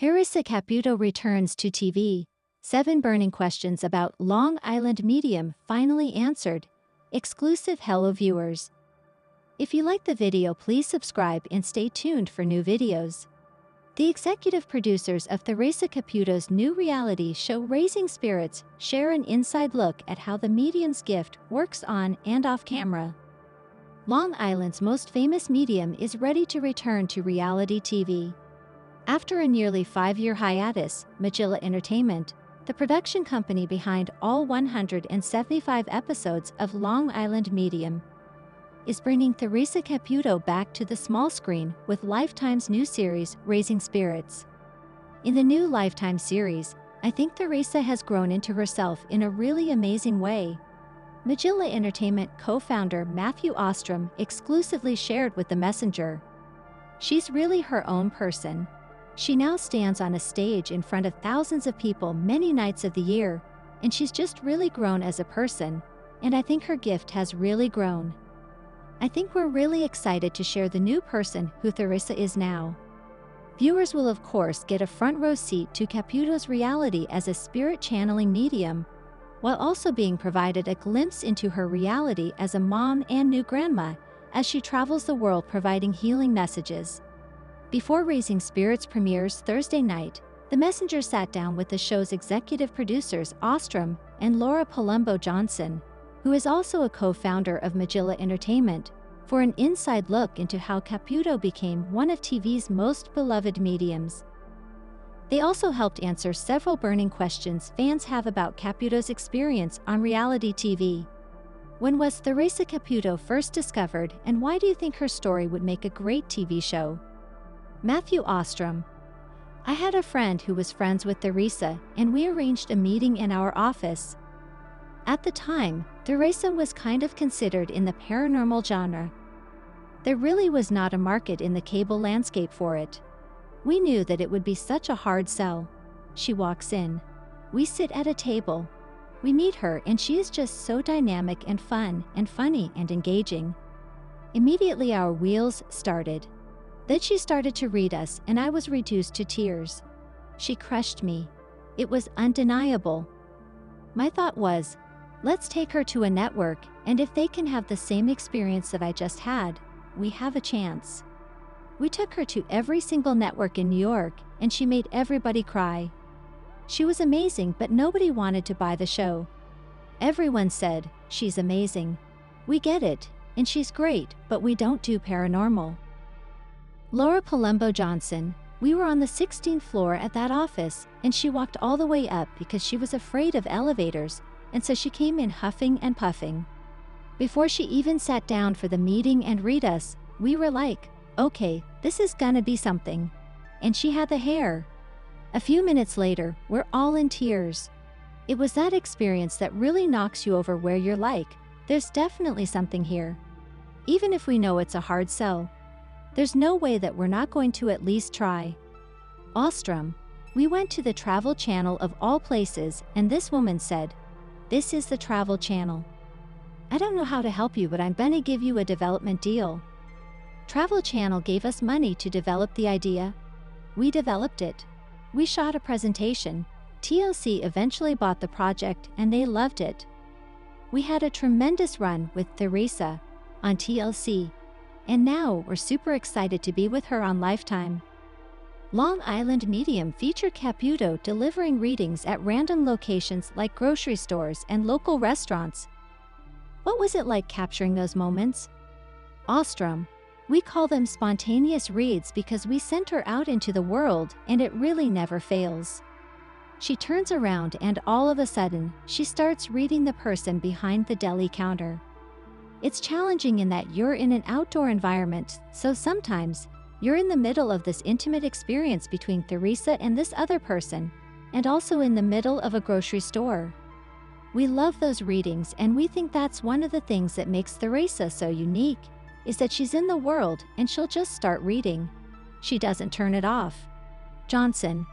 Heresa Caputo returns to TV. 7 burning questions about Long Island Medium finally answered. Exclusive Hello viewers. If you like the video, please subscribe and stay tuned for new videos. The executive producers of Heresa Caputo's new reality show Raising Spirits share an inside look at how the medium's gift works on and off camera. Long Island's most famous medium is ready to return to reality TV. After a nearly 5-year hiatus, Magilla Entertainment, the production company behind all 175 episodes of Long Island Medium, is bringing Heresa Caputo back to the small screen with Lifetime's new series, Raising Spirits. In the new Lifetime series, I think Heresa has grown into herself in a really amazing way. Magilla Entertainment co-founder Matthew Ostrom exclusively shared with The Messenger. She's really her own person. She now stands on a stage in front of thousands of people many nights of the year, and she's just really grown as a person, and I think her gift has really grown. I think we're really excited to share the new person who Heresa is now. Viewers will of course get a front row seat to Caputo's reality as a spirit channeling medium, while also being provided a glimpse into her reality as a mom and new grandma as she travels the world providing healing messages. Before Raising Spirits premieres Thursday night, The Messenger sat down with the show's executive producers Ostrom and Laura Palumbo Johnson, who is also a co-founder of Magilla Entertainment, for an inside look into how Caputo became one of TV's most beloved mediums. They also helped answer several burning questions fans have about Caputo's experience on reality TV. When was Heresa Caputo first discovered, and why do you think her story would make a great TV show? Matthew Ostrom. I had a friend who was friends with Heresa, and we arranged a meeting in our office. At the time, Heresa was kind of considered in the paranormal genre. There really was not a market in the cable landscape for it. We knew that it would be such a hard sell. She walks in. We sit at a table. We meet her, and she is just so dynamic and fun and funny and engaging. Immediately our wheels started. Then she started to read us, and I was reduced to tears. She crushed me. It was undeniable. My thought was, let's take her to a network, and if they can have the same experience that I just had, we have a chance. We took her to every single network in New York, and she made everybody cry. She was amazing, but nobody wanted to buy the show. Everyone said, she's amazing. We get it, and she's great, but we don't do paranormal. Laura Palumbo Johnson. We were on the 16th floor at that office, and she walked all the way up because she was afraid of elevators, and so she came in huffing and puffing. Before she even sat down for the meeting and read us, we were like, okay, this is gonna be something. And she had the hair. A few minutes later, we're all in tears. It was that experience that really knocks you over, where you're like, there's definitely something here. Even if we know it's a hard sell, there's no way that we're not going to at least try. Ostrom. We went to the Travel Channel of all places, and this woman said, this is the Travel Channel. I don't know how to help you, but I'm gonna give you a development deal. Travel Channel gave us money to develop the idea. We developed it. We shot a presentation. TLC eventually bought the project, and they loved it. We had a tremendous run with Heresa on TLC. And now we're super excited to be with her on Lifetime. Long Island Medium featured Caputo delivering readings at random locations like grocery stores and local restaurants. What was it like capturing those moments? Ostrom. We call them spontaneous reads because we sent her out into the world, and it really never fails. She turns around, and all of a sudden, she starts reading the person behind the deli counter. It's challenging in that you're in an outdoor environment, so sometimes you're in the middle of this intimate experience between Heresa and this other person, and also in the middle of a grocery store. We love those readings, and we think that's one of the things that makes Heresa so unique, is that she's in the world and she'll just start reading. She doesn't turn it off. Johnson.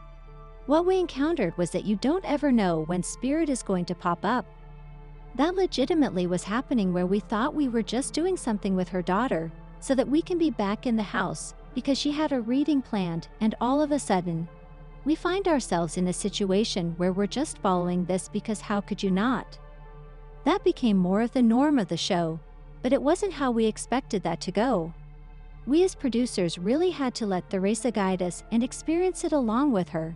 What we encountered was that you don't ever know when spirit is going to pop up. That legitimately was happening, where we thought we were just doing something with her daughter so that we can be back in the house because she had a reading planned, and all of a sudden, We find ourselves in a situation where we're just following this because how could you not? That became more of the norm of the show, but it wasn't how we expected that to go. We as producers really had to let Heresa guide us and experience it along with her.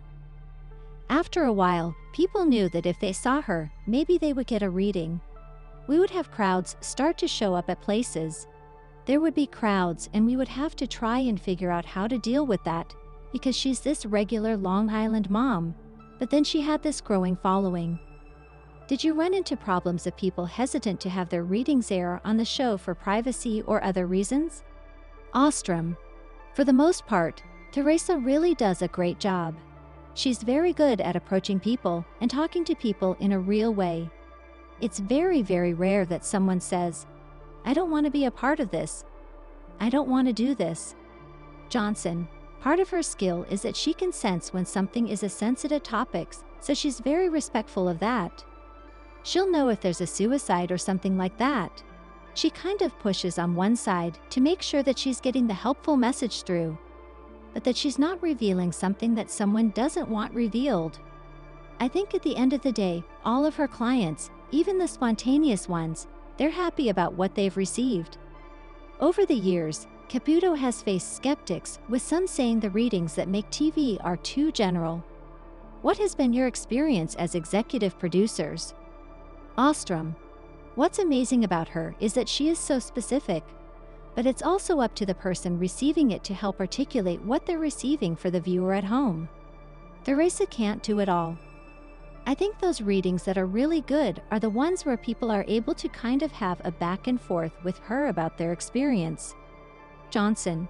After a while, people knew that if they saw her, maybe they would get a reading. We would have crowds start to show up at places. There would be crowds and we would have to try and figure out how to deal with that, because she's this regular Long Island mom, but then she had this growing following. Did you run into problems of people hesitant to have their readings air on the show for privacy or other reasons? Ostrom. For the most part, Heresa really does a great job. She's very good at approaching people and talking to people in a real way. It's very, very rare that someone says, "I don't want to be a part of this. I don't want to do this." Johnson. Part of her skill is that she can sense when something is a sensitive topic, so she's very respectful of that. She'll know if there's a suicide or something like that. She kind of pushes on one side to make sure that she's getting the helpful message through, but that she's not revealing something that someone doesn't want revealed. I think at the end of the day, all of her clients, even the spontaneous ones, they're happy about what they've received. Over the years, Caputo has faced skeptics, with some saying the readings that make TV are too general. What has been your experience as executive producers? Ostrom. What's amazing about her is that she is so specific, but it's also up to the person receiving it to help articulate what they're receiving for the viewer at home. Heresa can't do it all. I think those readings that are really good are the ones where people are able to kind of have a back and forth with her about their experience. Johnson.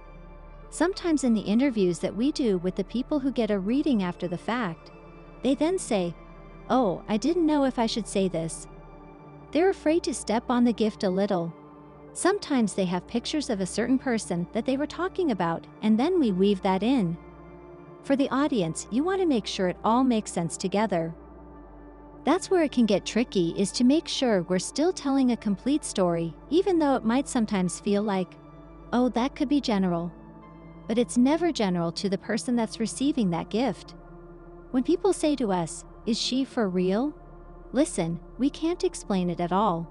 Sometimes in the interviews that we do with the people who get a reading after the fact, they then say, "Oh, I didn't know if I should say this." They're afraid to step on the gift a little. Sometimes they have pictures of a certain person that they were talking about, and then we weave that in. For the audience, you want to make sure it all makes sense together. That's where it can get tricky, is to make sure we're still telling a complete story, even though it might sometimes feel like, oh, that could be general. But it's never general to the person that's receiving that gift. When people say to us, "Is she for real?" Listen, we can't explain it at all.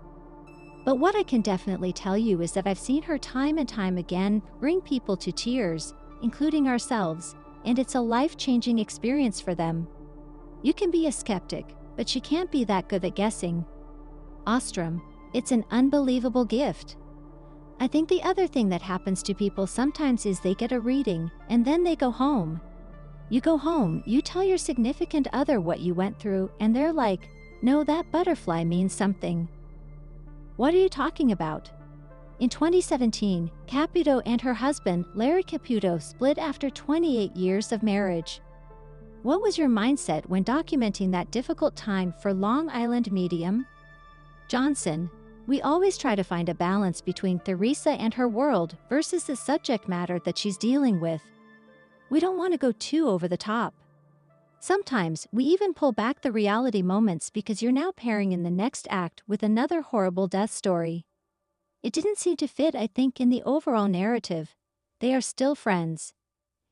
But what I can definitely tell you is that I've seen her time and time again bring people to tears, including ourselves, and it's a life-changing experience for them. You can be a skeptic, but she can't be that good at guessing. Ostrom. It's an unbelievable gift. I think the other thing that happens to people sometimes is they get a reading, and then they go home. You go home, you tell your significant other what you went through, and they're like, "No, that butterfly means something." What are you talking about? In 2017, Caputo and her husband, Larry Caputo, split after 28 years of marriage. What was your mindset when documenting that difficult time for Long Island medium? Johnson. We always try to find a balance between Heresa and her world versus the subject matter that she's dealing with. We don't want to go too over the top. Sometimes we even pull back the reality moments because you're now pairing in the next act with another horrible death story. It didn't seem to fit, I think, in the overall narrative. They are still friends.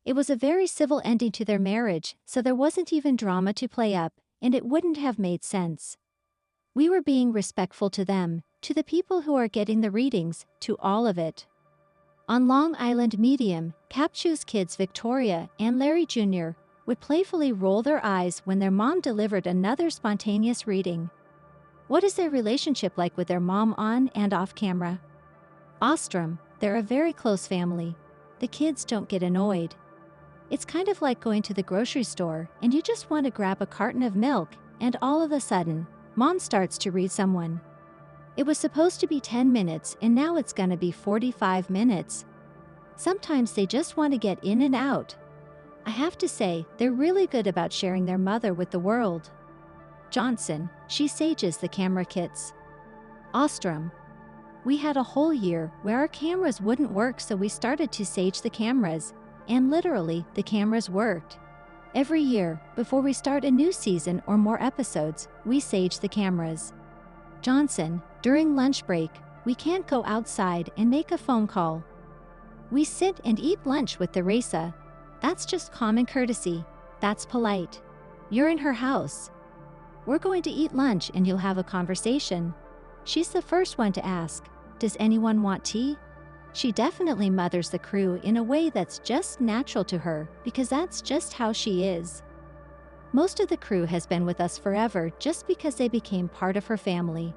It was a very civil ending to their marriage, so there wasn't even drama to play up, and it wouldn't have made sense. We were being respectful to them, to the people who are getting the readings, to all of it. On Long Island Medium, Caputo's kids Victoria and Larry Jr. would playfully roll their eyes when their mom delivered another spontaneous reading. What is their relationship like with their mom on and off camera? Ostrom. They're a very close family. The kids don't get annoyed. It's kind of like going to the grocery store and you just want to grab a carton of milk, and all of a sudden, Mom starts to read someone. It was supposed to be 10 minutes and now it's gonna be 45 minutes. Sometimes they just want to get in and out. I have to say, they're really good about sharing their mother with the world. Johnson. She sages the camera kits. Ostrom. We had a whole year where our cameras wouldn't work, so we started to sage the cameras, and literally, the cameras worked. Every year, before we start a new season or more episodes, we sage the cameras. Johnson. During lunch break, we can't go outside and make a phone call. We sit and eat lunch with Heresa. That's just common courtesy. That's polite. You're in her house. We're going to eat lunch and you'll have a conversation. She's the first one to ask, does anyone want tea? She definitely mothers the crew in a way that's just natural to her because that's just how she is. Most of the crew has been with us forever just because they became part of her family.